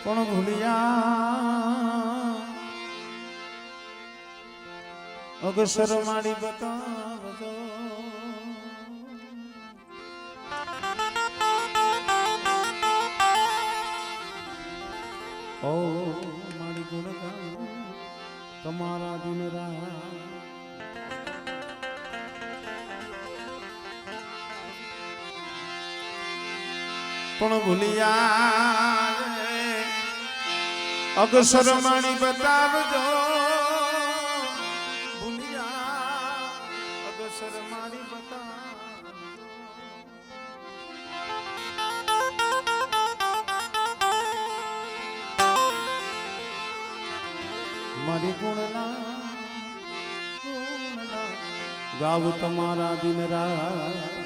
પણ ભૂલિયા અગસર મારી બતાવજો ઓ મારી ગુણગાન તમારા દિન રાત પણ ભૂલિયા અગસર મારી બતાવજો ભૂલિયા અગસર મારી બતાવજો મારી ગુણના ગાવ તમારા દિન રાત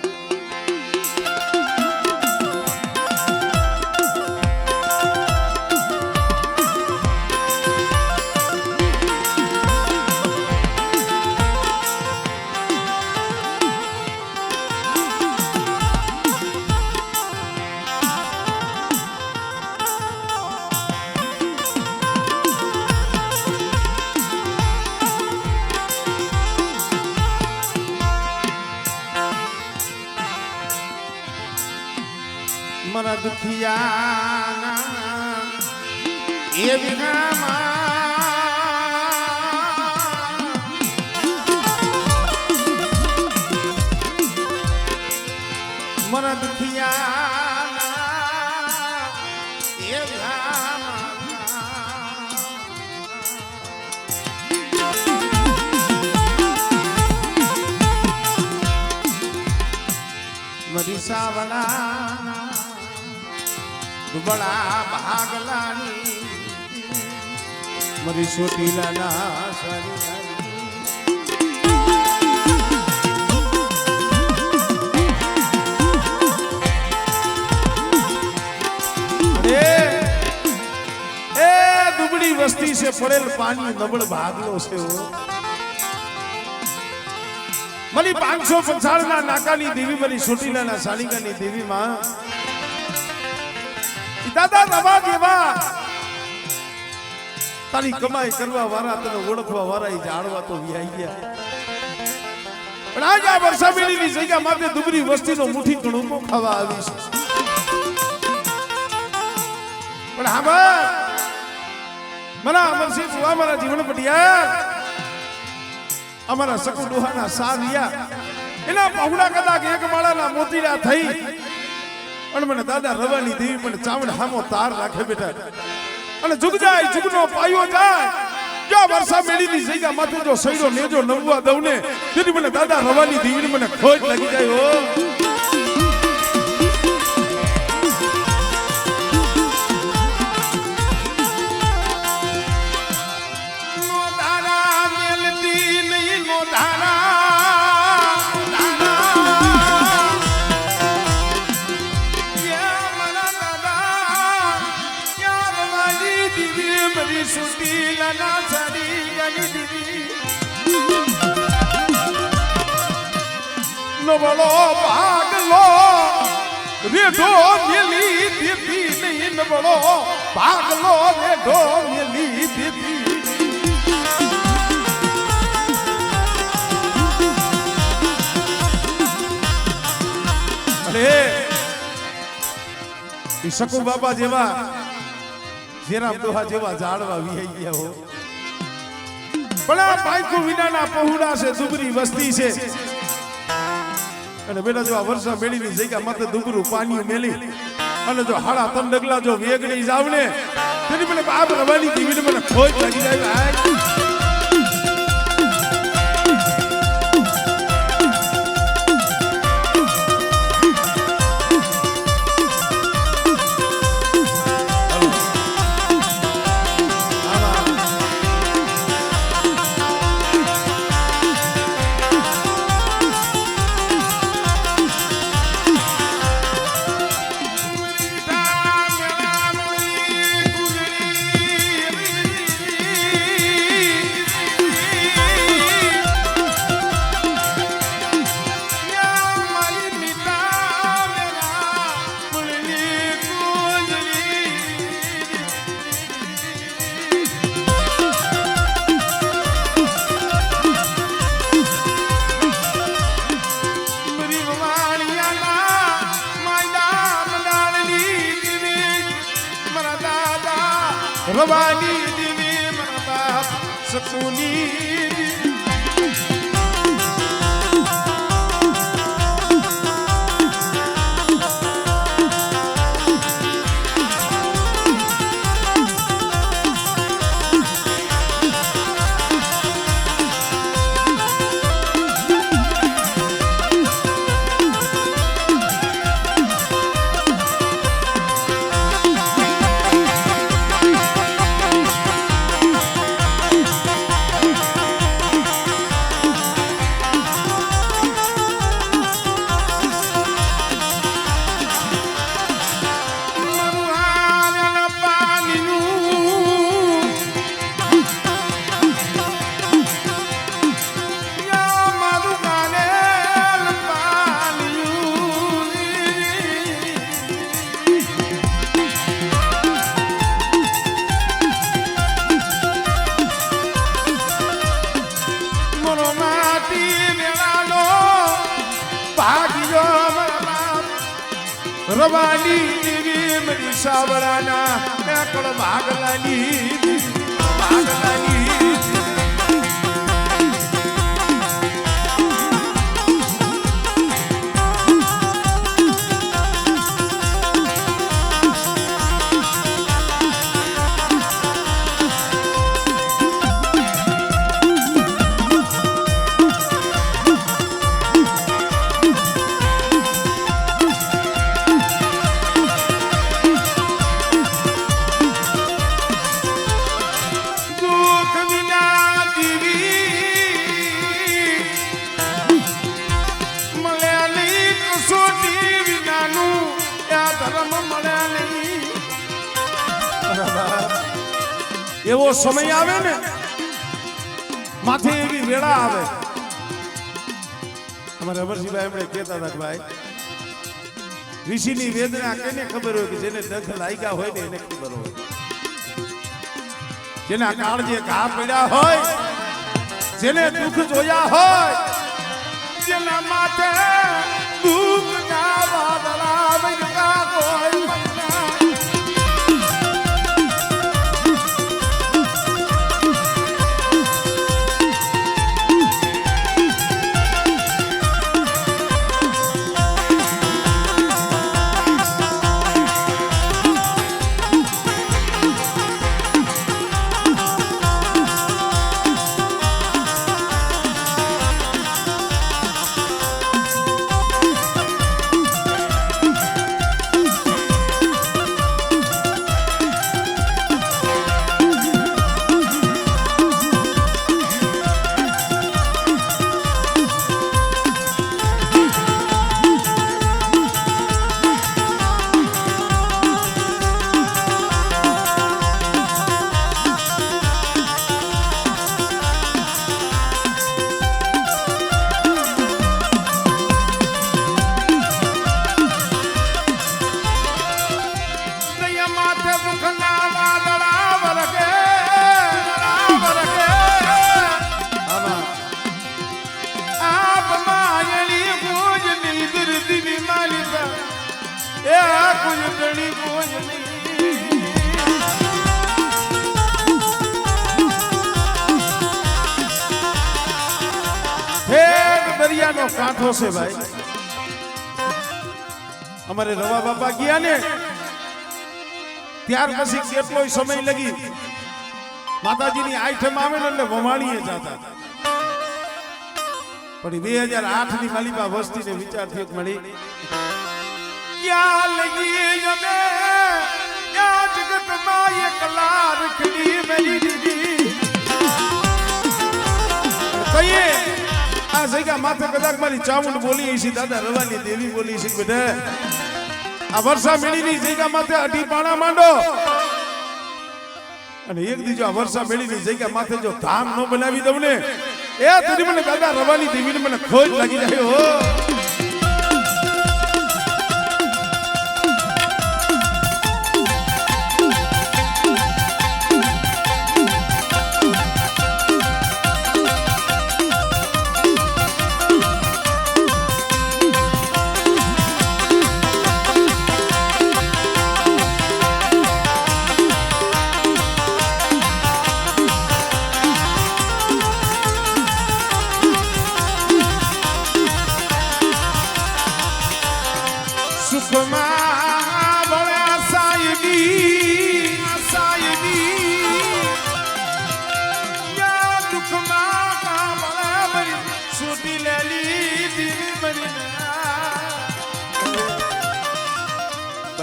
મારા દુખિયાના એ વિનામાં મારા દુખિયાના એ વિનામાં મરી સાવણા બડા ભાગલાની મરી સોટીલાના સારી દુબળી વસ્તી છે પડેલ પાણી નબળ ભાગલો છે મરી 555 ના નાકાની દેવી મરી સોટીલાના સાલિકાની દેવી માં દાદા રવા દેવા તારી કમાઈ કરવા વાળા તને ઓળખવા વાળા જાણવા તો વ્યાઈ ગયા પણ આજ આ વર્ષાબેલીની જગ્યા માટે દુબળી વસ્તીનો મુઠ્ઠી કણુકો ખાવા આવી છે પણ હા મના અમરસિંહ સુવા મારા જીવન પટિયા અમારા સકુ ડોહાના સારિયા એના પહોળા કદાચ એક માળાના મોતીડા થઈ અને મને દાદા રવાની દેવી પણ ચાવડ હામો તાર રાખે બેટા અને જુગ જાય જુગનો પાયો જાય જો વર્ષા મેળીની જગ્યા માથે જો સૈરો નેજો નમવા દઉં ને તેથી મને દાદા રવાની દેવીને મને ખોજ લાગી જાય હો નો દારા મેલતી નહીં નો દારા સુટીલાના સારી ગની દીદી નબળો ભાગલો રેઢો મેલી દીદી નહીં નબળો ભાગલો રેઢો મેલી દીદી અરે શકુ બાબા જેવા જેરા દોહા જેવા ઝાડવા વિહાઈ ગયા હો પણ આ પાયખું વિનાના પહોળા છે દુબરી વસ્તી છે અને બેટા જો આ વર્ષા મેળીની જગ્યા માથે દુબરું પાણી મેલી અને જો હાડા તન ડગલા જો વેગડી જાવ ને તેની મને બાપ રવાની દીવીને મને ખોજ લાગી જાય રવાની દેવી મારા બાપ સકુની રવાની દેવી મરી સાવરાના મેકળ ભાગલાની એવો સમય આવે ને માથે એવી વેળા આવે અમારે અમરજીભાઈ એમણે કહેતા હતા કે ભાઈ ઋષિની વેદના કેને ખબર હોય કે જેને દખ લાગ્યા હોય ને એને ખબર હોય જેના કાળજે ઘા પડ્યા હોય જેને દુઃખ જોયા હોય જેના માથે દુઃખ ના વાદળા વરસા હોય દરિયાનો કાંઠો છે ભાઈ અમારે રવા બાપા ગયા ને ત્યાર પછી કેટલો સમય લગી માતાજીની આઈટમ આવે ને એટલે વમાણીએ જતા પણ 2008 ની માલિકા વસ્તીને વિચાર થયો મળી ક્યાં લગી જમે ક્યાં જગતમાં એકલા રખડી મેલી દીદી કહીએ આ જગ્યા માથે કદાચ મારી ચામુંડ બોલી છે દાદા રવાની દેવી બોલી છે બેટા આ વર્ષા મેળીની જગ્યા માથે અઢી પાણા માંડો અને એક દીજો આ વર્ષા મેળીની જગ્યા માથે જો ધામ ન બનાવી દઉં ને એ તરી મને દાદા રવાની દેવીને મને ખોજ લાગી જાય હો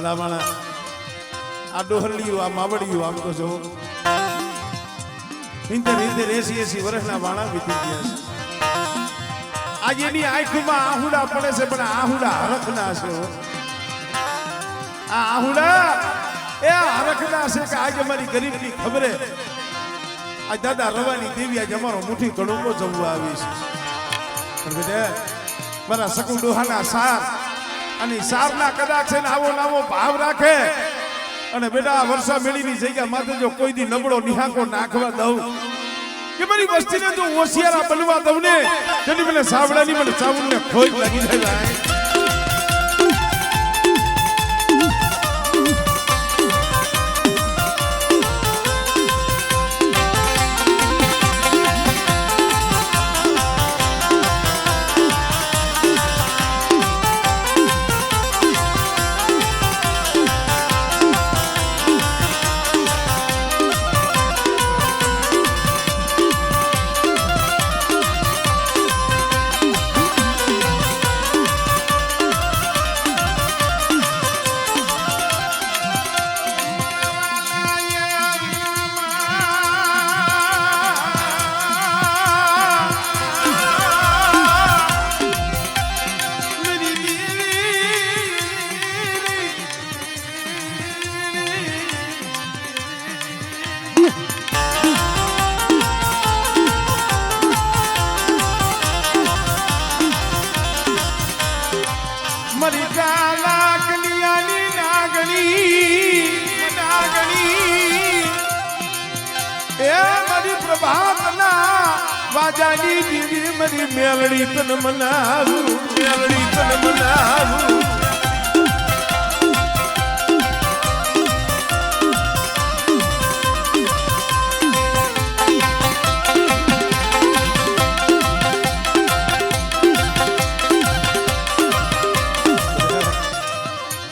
ભલામણા આ ડોહરડીયું આ માવડિયું આમ તો જો 80 વર્ષના વાણા વીતી ગયા છે. આજે એની આંખમાં આહુડા પડે છે પણ આહુડા હરખના છે. આ આહુડા એ હરખના છે કે આજે મારી ગરીબની ખબરે આ દાદા રવાની દેવી આજે અમારો મુઠ્ઠી કડુંબો જમવા આવી છે. પણ બેટા મારા સકુ ડોહાના સાર અને સારના કદાચ છે ને આવો નાવો ભાવ રાખે અને બેટા આ વર્ષા મેળીની જગ્યા માથે જો કોઈ દી નબળો નિહાકો નાખવા દઉં કે મારી વસ્તીને જો હોશિયારા બનવા દઉં ને તેની મને સાવડાની મને ચાવલને ખોજ લાગી જાય. વાજાની દીવી મારી મેલડી તન મનાવું મેલડી તન મનાવું.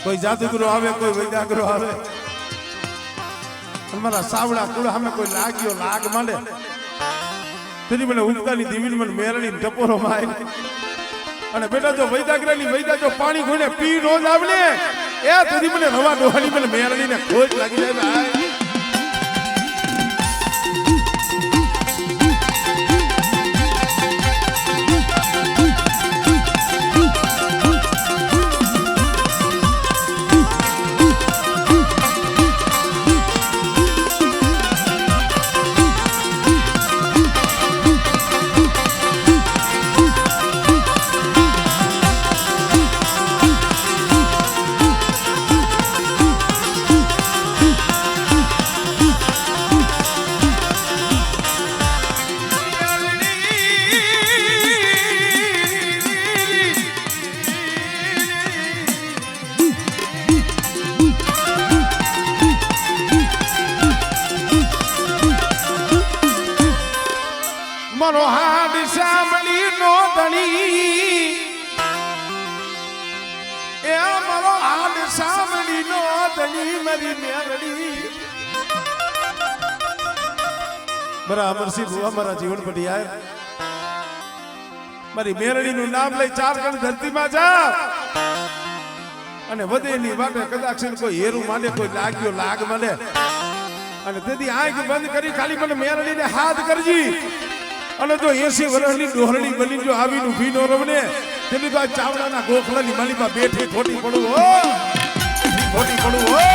કોઈ જાદુગરો આવે કોઈ વૈદાગરો આવે મારા સાવડા કુળ સામે કોઈ લાગ્યો લાગ માંડે તેની મને ઉગતાની દીવીની મને મેરણી ટપોરો માય અને બેટા જો વૈદાગ્રાની વૈદા જો પાણી ખોઈને પી નો જ આવલે એ તેની મને રવા ડોહાની મને મેરણીને ખોજ લાગી જાય ભાઈ. મારો હાડ સાંભળી નો ધણી એ મારો હાડ સાંભળી નો ધણી મારી મેલડી. બરા અમરસિંહ બુઆ મારા જીવન પડી આય મારી મેરડી નું નામ લઈ 4 ગણ ધરતીમાં જા અને વધેની વાટે કદાચ કોઈ હેરું માંડે કોઈ લાગ્યો લાગ માંડે અને તેથી આંખ બંધ કરી ખાલી મને મેરડીને હાથ કરજી અને જો 80 વર્ષની ડોહરણી બની જો આવીને ઊભી નો રવને તેની તો આ ચાવડાના ગોખલાની માલીમાં બેઠી ખોટી પડું હો ખોટી પડું હો.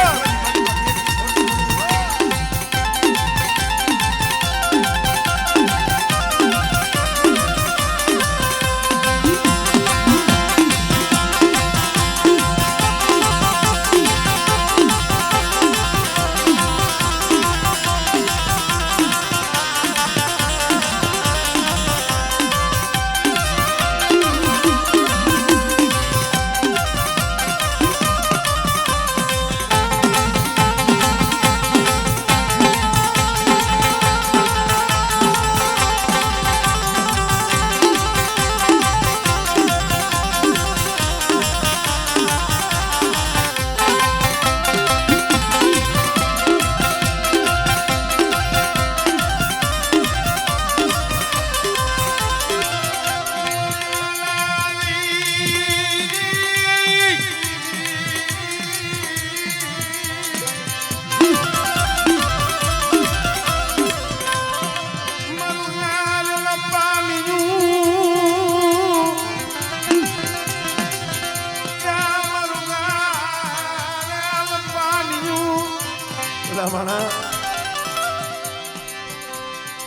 ભલામણા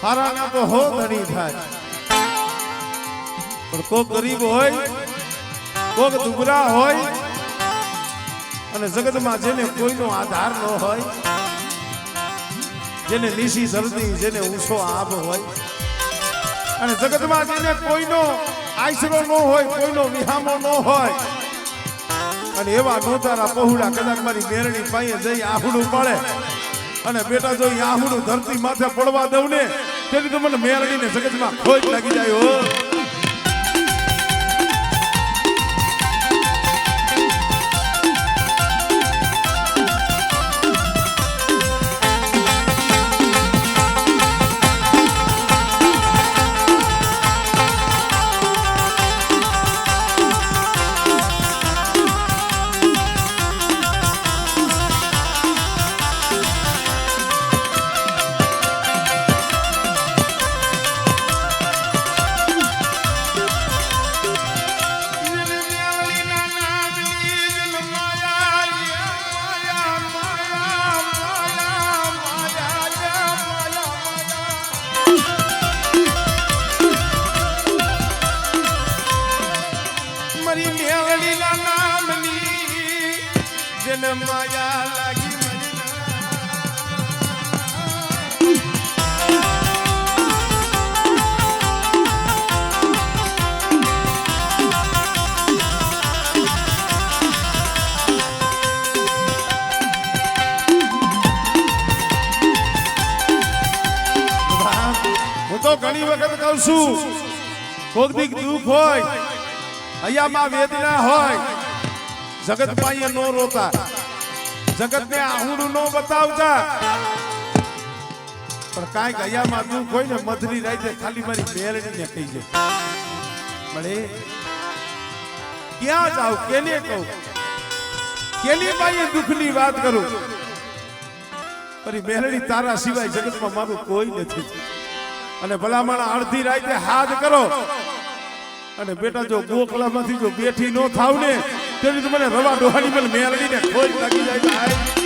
હારાના તો હો ધણી થાય પણ કોક ગરીબ હોય કોક દુબળા હોય અને જગતમાં જેને કોઈનો આધાર ન હોય જેને નીસી ધરતી જેને ઊંચો આબ હોય અને જગતમાં જેને કોઈનો આશરો ન હોય કોઈનો વિહામો ન હોય અને એવા નોતારા પહોળા કદાચ મારી મેરણી પાસે જઈ આહુડું પડે અને બેટા જો આહુડું ધરતી માથે પડવા દઉં ને તેથી તો મને મેરણીને જગતમાં ખોજ લાગી જાય હો માયા લાગી હું તો ઘણી વખત કહું છું કોક દીક દુઃખ હોય અહીંયામાં વેદના હોય જગત પાસે નો રોતા જગત ને આહુડું નો બતાવતા પણ કાંઈક અહીંયામાં દુઃખ હોય ને મધરી રાતે ખાલી મારી મેરણીને કહી જાય મળે ક્યાં જાવ કેને કહું કેની પાસે દુઃખની વાત કરું મારી મેરણી તારા સિવાય જગતમાં મારું કોઈ નથી અને ભલામણ અડધી રાતે હાથ કરો અને બેટા જો ગોખલામાંથી જો બેઠી નો થાવ ને તેની તો મને રવા ડોહાની મને મેરડીને ખોજ લાગી જાય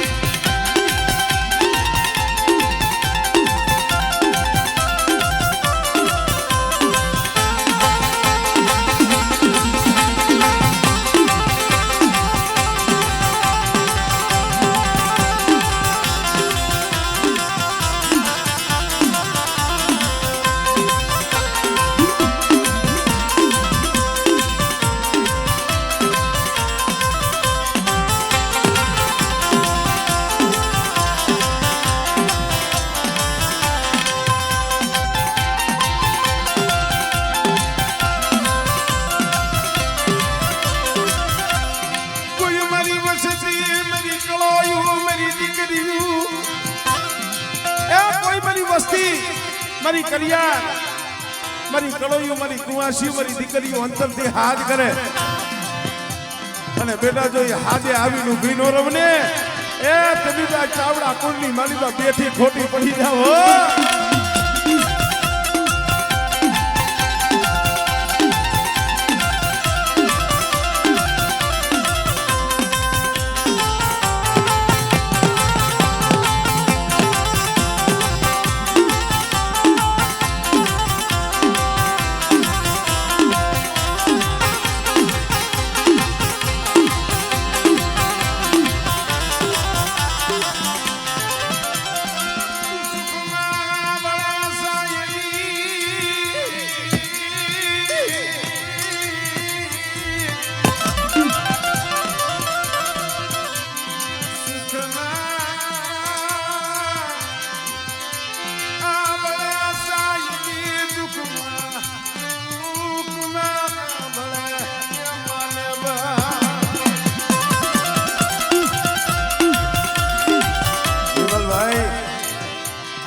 મારી કરિયા મારી કળોયું મારી કુવાસી મારી દીકરીઓ અંતરથી હાથ કરે અને બેટા જો એ હાથે આવીને ઊભી નો રમને એ તમે તો ચાવડા કુંડની માલિકા બેઠી ખોટી પડી જાવ હો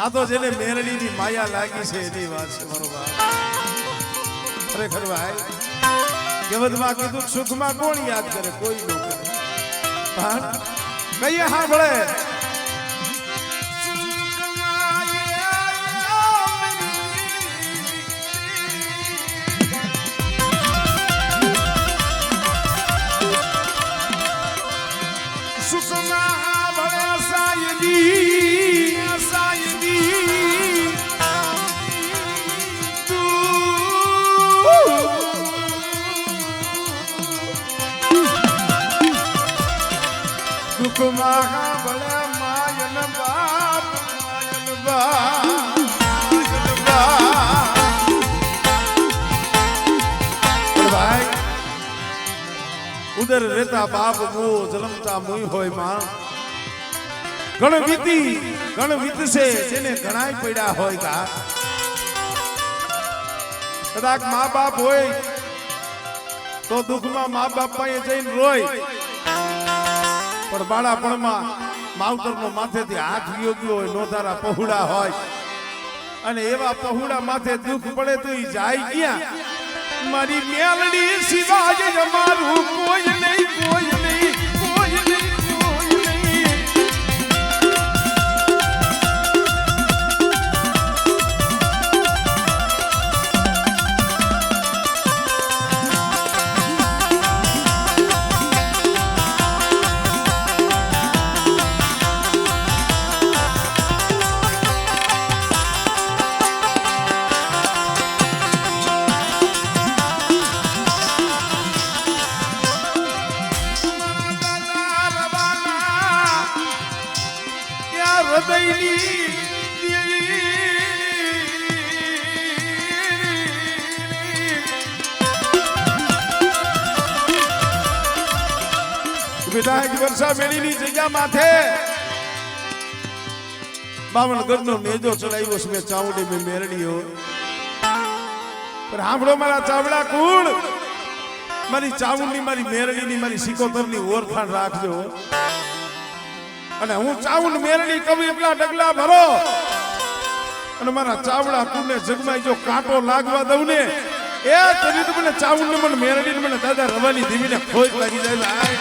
આ તો જેને મેરડીની માયા લાગી છે એની વાત છે મારો બાપ ખરેખર ભાઈ કહેવતમાં કીધું સુખમાં કોણ યાદ કરે કોઈ ન કરે પણ કહીએ સાંભળે સુખમાં ભળે સાયદી દુઃખ માં ભલે માયન બાપ માયન ભાઈ ઉદર રહેતા બાપ મો જલમતા મોય હોય માં ઘણ વીતશે જેને ઘણાય પડ્યા હોય કા કદાચ મા બાપ હોય તો દુઃખમાં મા બાપ પાસે જઈને રોય પણ બાળાપણમાં માવતરનો માથેથી હાથ ગયો હોય નોધારા પહોળા હોય અને એવા પહોળા માથે દુઃખ પડે તો એ જાય ક્યાં મારી મેલડી સિવાય અમારું કોઈ નહીં કોઈ નહીં કોઈ નહીં કોઈ નહીં વિધાયક વર્ષા મેળીની જગ્યા માથે 52 ગજનો નેજો ચડાવ્યો છે મેં ચાવડી મેં મેરડીઓ પણ સાંભળો મારા ચાવડા કુળ મારી ચાવડની મારી મેરડીની મારી સિકોતરની ઓળખાણ રાખજો અને હું ચાવડ મેરડી કવિ એટલા ડગલા ભરો અને મારા ચાવડા કુળને જગમાઈ જો કાંટો લાગવા દઉં ને એ તરી મને ચાવડ ને મને મેરડી મને દાદા રવાની ધીમીને ખોજ લાગી જાય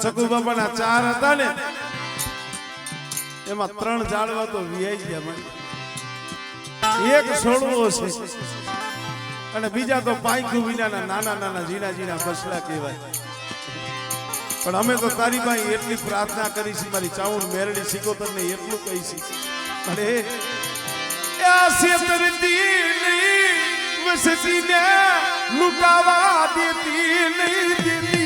ચકુ બાપાના 4 હતા ને એમાં 3 ઝાડવા તો વિયાઈ ગયા મને એક છોડવો છે અને બીજા તો પાયખું વિનાના નાના નાના ઝીણા ઝીણા બસલા કહેવાય પણ અમે તો તારી પાસે એટલી પ્રાર્થના કરી છે મારી ચાવડ મેરડી સિકોતરને એટલું કહી છે અરે આ સેતરતી નહીં વસતીને લૂટાવા દેતી નહીં દેતી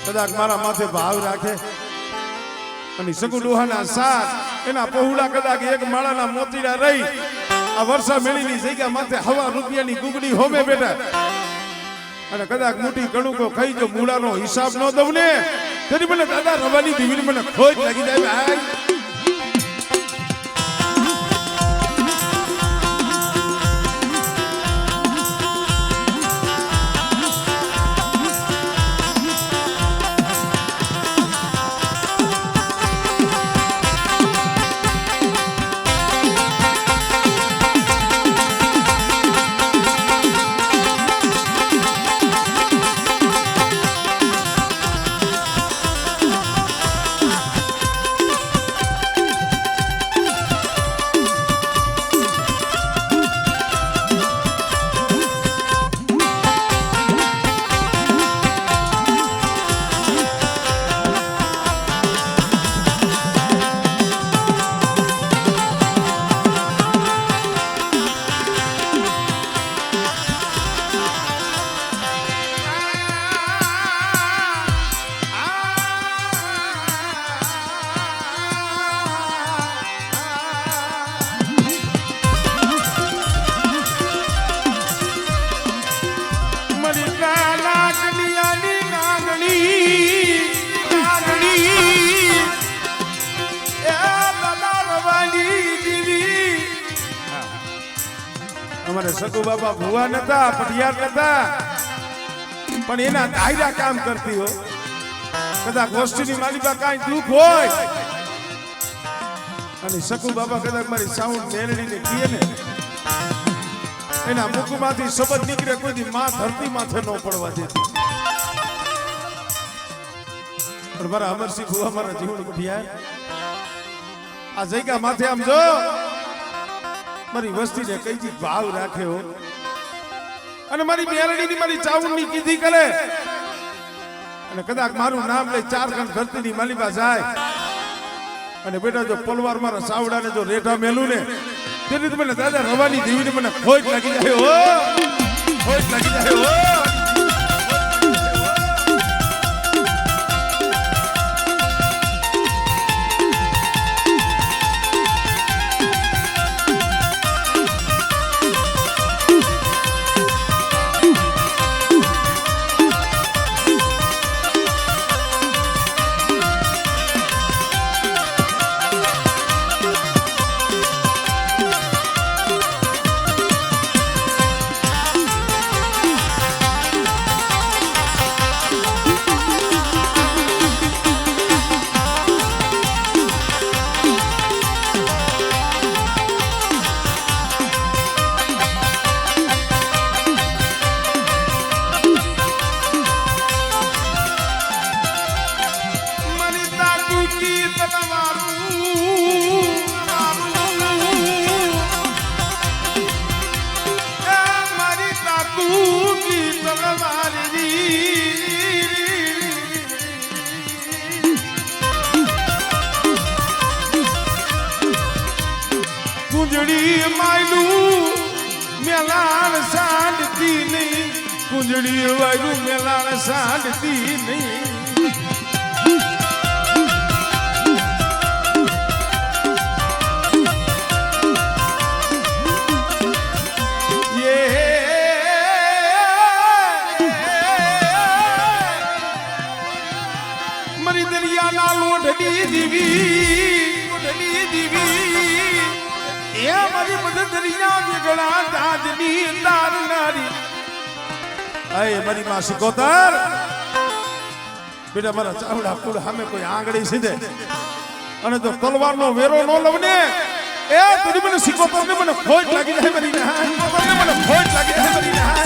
કદાચ મારા માથે ભાવ રાખે અને સગુ ડોહાના સાથ એના પહોળા કદાચ એક માળાના મોતીડા રહી આ વર્ષા મેળીની જગ્યા માથે હવા રૂપિયાની ગુગડી હોમે બેઠા અને કદાચ મોટી કણુકો ખાઈ જો મૂળાનો હિસાબ ન દઉં ને તેની મને દાદા રવાની દીવીને મને ખોજ લાગી જાય ભાઈ અમારે સકુ બાબા ભુવા નતા પટિયાર નતા પણ એના દાયરા કામ કરતી હો કદાચ વસ્તુની માલિકા કાંઈ દુઃખ હોય અને સકુ બાબા કદાચ મારી સાઉન્ડ મેળવીને કીએ ને એના મુખમાંથી શબ્દ નીકળે કોઈ દી માં ધરતી માથે ન પડવા દેતી પણ મારા અમરસિંહ ભુવા મારા જીવન પટિયાર આ જગ્યા માથે આમ જો મારી વસ્તીને કઈ ભાવ રાખ્યો અને મારી મેરડીની મારી ચાવણની કીધી કરે અને કદાચ મારું નામ લઈ 4 ગણ ધરતીની માલિકા જાય અને બેટા જો પલવાર મારા સાવડાને જો રેઠા મેલું ને તેથી મને દાદા રવાની દેવીને મને ખોટ લાગી જાય હો ખોટ લાગી જાય હો कुंजड़ी मायलू मेलाण सांडती नहीं कुंजड़ी वायलू मेलाण सांडती नहीं मरी दरिया ना लोढ़ी दीवी ये मारी मदद दरिया बिगड़ा दादनी तार नारी अय मारी मां सिकोतर बेटा मारा चावड़ा कूड़ हमें कोई आंगड़ी सीधे અને તો તલવારનો વેરો નો લવને એ તુરી મને સિકોતરને મને ખોટ લાગી જાય મારી ના મને ખોટ લાગી જાય મારી ના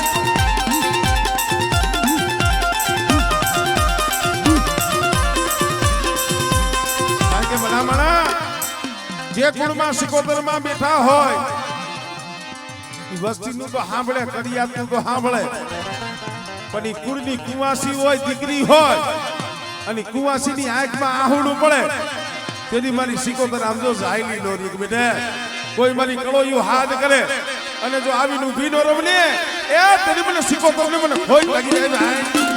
કે મણા જે કુળમાં સિકોતરમાં બેઠા હોય ઈ વસ્તીનું તો સાંભળે કડિયાતનું તો સાંભળે પણ ઈ કુળની કુવાસી હોય દીકરી હોય અને કુવાસીની આંખમાં આહુડું પડે તેની મારી સિકોતર આમ જો જાયલી નો રીક બેટે કોઈ મારી કળોયું હાથ કરે અને જો આવીને ઊભી નો રવને એ તેની મને સિકોતરને મને ખોટ લાગી જાય ભાઈ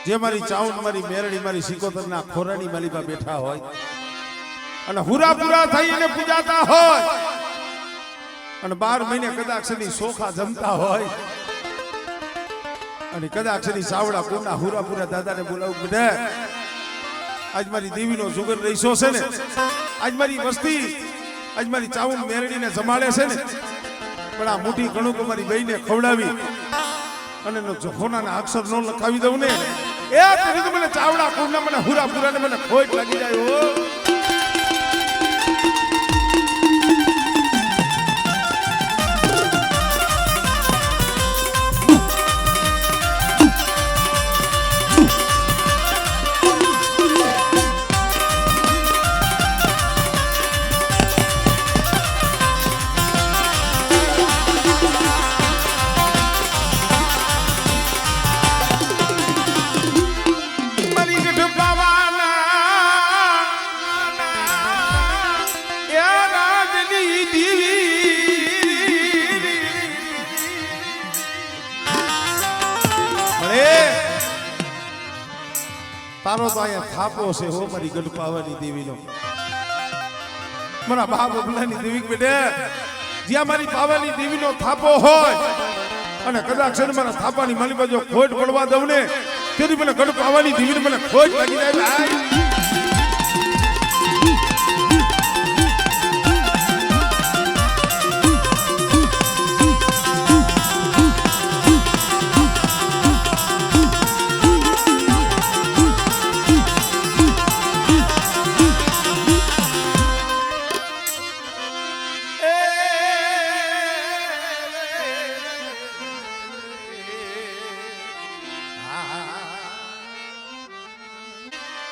જે મારી ચાઉન મારી મેરડી મારી સિકોતરના ખોરાની માલિકા બેઠા હોય અને હુરાપુરા થઈ અને પૂજાતા હોય અને 12 મહિને કદાચ ની સોખા જમતા હોય અને કદાચ ની સાવડા કોના હુરાપુરા દાદાને બોલાવું બેટા આજ મારી દેવીનો જુગર રહીશો છે ને આજ મારી વસ્તી આજ મારી ચાઉન મેરડીને જમાડે છે ને પણ આ મોટી કણુક મારી બહેને ખવડાવી અને જોખોના અક્ષર નો લખાવી દઉં ને એ તરી મને ચાવડા કુંડા મને હુરાપુરા ને મને ખોટ લાગી જાય હો તારો તો અહીંયા થાપો છે હો મારી ગઢપાવાની દેવીનો મારા બાપ બબલાની દેવી બેટે જ્યાં મારી પાવાની દેવીનો થાપો હોય અને કદાચ છે ને મારા થાપાની મારી બાજુ ખોટ પડવા દઉં ને તેથી મને ગઢપાવાની દેવીને મને ખોટ લાગી જાય ભાઈ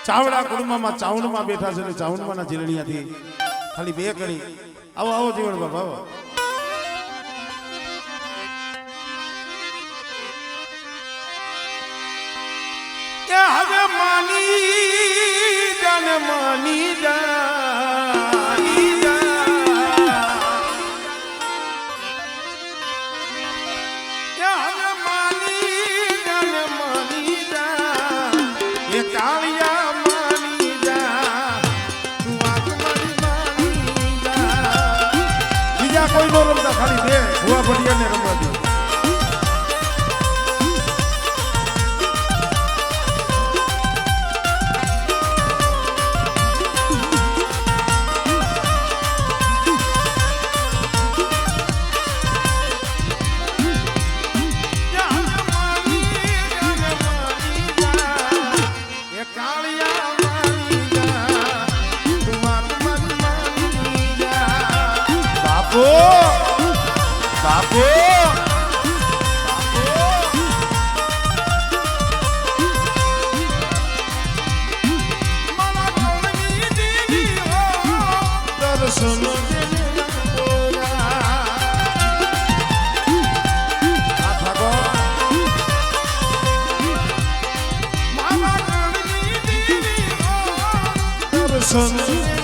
ચાવડા કુડમાં ચાવણમાં બેઠા છે ને ચાવણમાંના જીરણિયાથી ખાલી બે કણી આવો આવો જીવણ બાબા આવો કે હવે માની એ કાળિયા કોઈ નો રમતા ખાલી દે ભુવા ભડિયાને રમવા દે બાપુ દર્શન છે